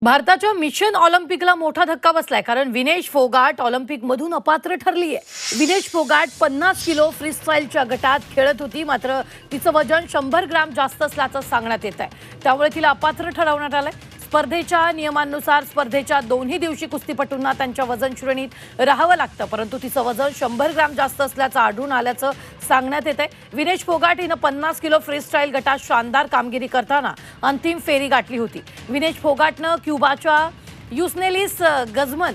भारताच्या मिशन ऑलिम्पिकला मोठा धक्का बसलाय, कारण विनेश फोगाट ऑलिम्पिकमधून अपात्र ठरली आहे। विनेश फोगाट 50 किलो फ्रीस्टाईलच्या गटात खेळत होती, मात्र तिचं वजन 100 ग्रॅम जास्त असल्याचं सांगण्यात येत आहे। त्यामुळे तिला अपात्र ठरवण्यात आलंय। स्पर्धेच्या नियमांनुसार स्पर्धेच्या दोन्ही दिवशी कुस्तीपटूंना त्यांच्या वजन श्रेणीत राहावं लागतं, परंतु तिचं वजन 100 ग्रॅम जास्त असल्याचं आढळून आल्याचं सांगण्यात येत आहे। विनेश फोगाट हिनं 50 किलो फ्रीस्टाईल गटात शानदार कामगिरी करताना अंतिम फेरी गाठली होती। विनेश फोगाटनं क्युबाच्या युस्नेलिस गझमन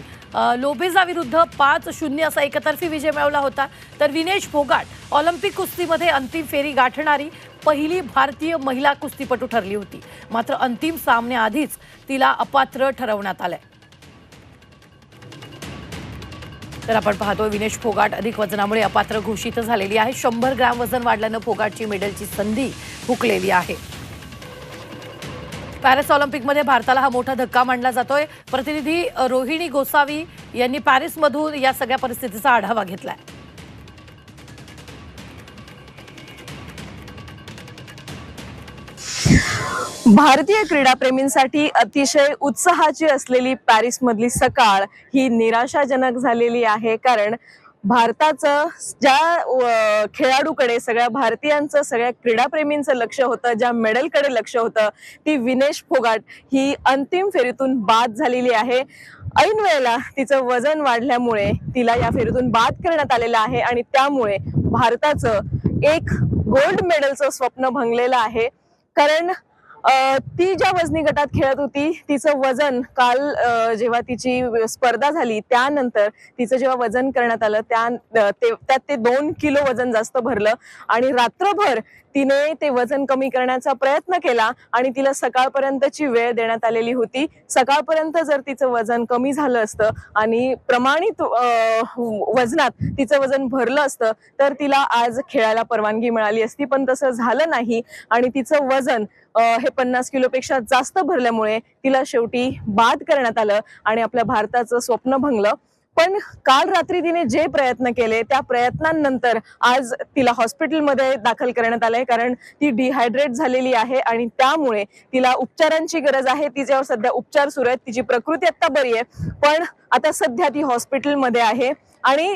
लोबेजा विरुद्ध 5-0 असा एकतर्फी विजय मिळवला होता। तर विनेश फोगाट ऑलिम्पिक कुस्तीमध्ये अंतिम फेरी गाठणारी पहिली भारतीय महिला कुस्तीपटू ठरली होती, मात्र अंतिम सामन्याआधीच तिला अपात्र ठरवण्यात आलंय। तर आपण पाहतोय विनेश फोगाट अधिक वजनामुळे अपात्र घोषित झालेली आहे। 100 ग्रॅम वजन वाढल्यानं फोगाटची मेडलची संधी हुकलेली आहे। पॅरिस ऑलिम्पिकमध्ये भारताला हा मोठा धक्का मानला जातोय। प्रतिनिधी रोहिणी गोसावी यांनी पॅरिसमधून या सगळ्या परिस्थितीचा आढावा घेतलाय। भारतीय क्रीडाप्रेमींसाठी अतिशय उत्साहाची असलेली पॅरिसमधली सकाळ ही निराशाजनक झालेली आहे, कारण भारताचं ज्या खेळाडूकडे सगळ्या भारतीयांचं सगळ्या क्रीडाप्रेमींचं लक्ष होतं, ज्या मेडलकडे लक्ष होतं, ती विनेश फोगाट ही अंतिम फेरीतून बाद झालेली आहे। ऐन वेळेला तिचं वजन वाढल्यामुळे तिला या फेरीतून बाद करण्यात आलेलं आहे आणि त्यामुळे भारताचं एक गोल्ड मेडलचं स्वप्न भंगलेलं आहे। कारण ती ज्या वजनी गटात खेळत होती, तिचं वजन काल जेव्हा तिची स्पर्धा झाली त्यानंतर तिचं जेव्हा वजन करण्यात आलं त्यात ते 2 किलो वजन जास्त भरलं आणि रात्रभर तिने ते वजन कमी करण्याचा प्रयत्न केला आणि तिला सकाळपर्यंतची वेळ देण्यात आलेली होती। सकाळपर्यंत जर तिचं वजन कमी झालं असतं आणि प्रमाणित वजनात तिचं वजन भरलं असतं तर तिला आज खेळायला परवानगी मिळाली असती, पण तसं झालं नाही आणि तिचं वजन हे 50 किलोपेक्षा जास्त भरल्यामुळे तिला शेवटी बाद करण्यात आलं आणि आपल्या भारताचं स्वप्न भंगलं। पण काल रात्री तिने जे प्रयत्न केले त्या प्रयत्नांनंतर आज तिला हॉस्पिटलमध्ये दाखल करण्यात आलंय, कारण ती डिहायड्रेट झालेली आहे आणि त्यामुळे तिला उपचारांची गरज आहे। तिच्यावर सध्या उपचार सुरू आहेत। तिची प्रकृती आता बरी आहे, पण आता सध्या ती हॉस्पिटलमध्ये आहे आणि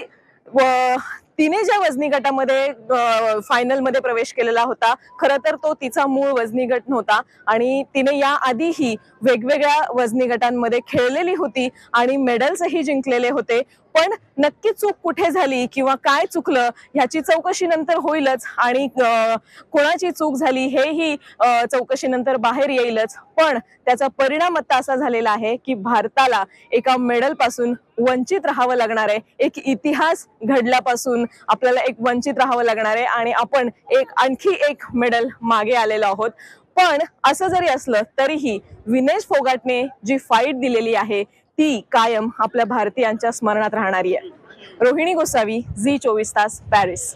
तिने ज्या वजनी गटामध्ये फायनल मध्ये प्रवेश केलेला होता, खरं तर तो तिचा मूळ वजनी गट नव्हता आणि तिने या आधीही वेगवेगळ्या वजनी गटांमध्ये खेळलेली होती आणि मेडल्सही जिंकलेले होते। पण नक्की चूक कुठे झाली किंवा काय चुकलं ह्याची चौकशी नंतर होईलच आणि कोणाची चूक झाली हेही चौकशीनंतर बाहेर येईलच। पण त्याचा परिणाम आता असा झालेला आहे की भारताला एका मेडल पासून वंचित राहावं लागणार आहे। एक इतिहास घडल्यापासून आपल्याला एक वंचित राहावं लागणार आहे आणि आपण आणखी एक मेडल मागे आलेलो आहोत। पण असं जरी असलं तरीही विनेश फोगाटने जी फाईट दिलेली आहे ती कायम आपल्या भारतीयांच्या स्मरणात राहणारी आहे। रोहिणी गोसावी, झी 24 तास, पॅरिस।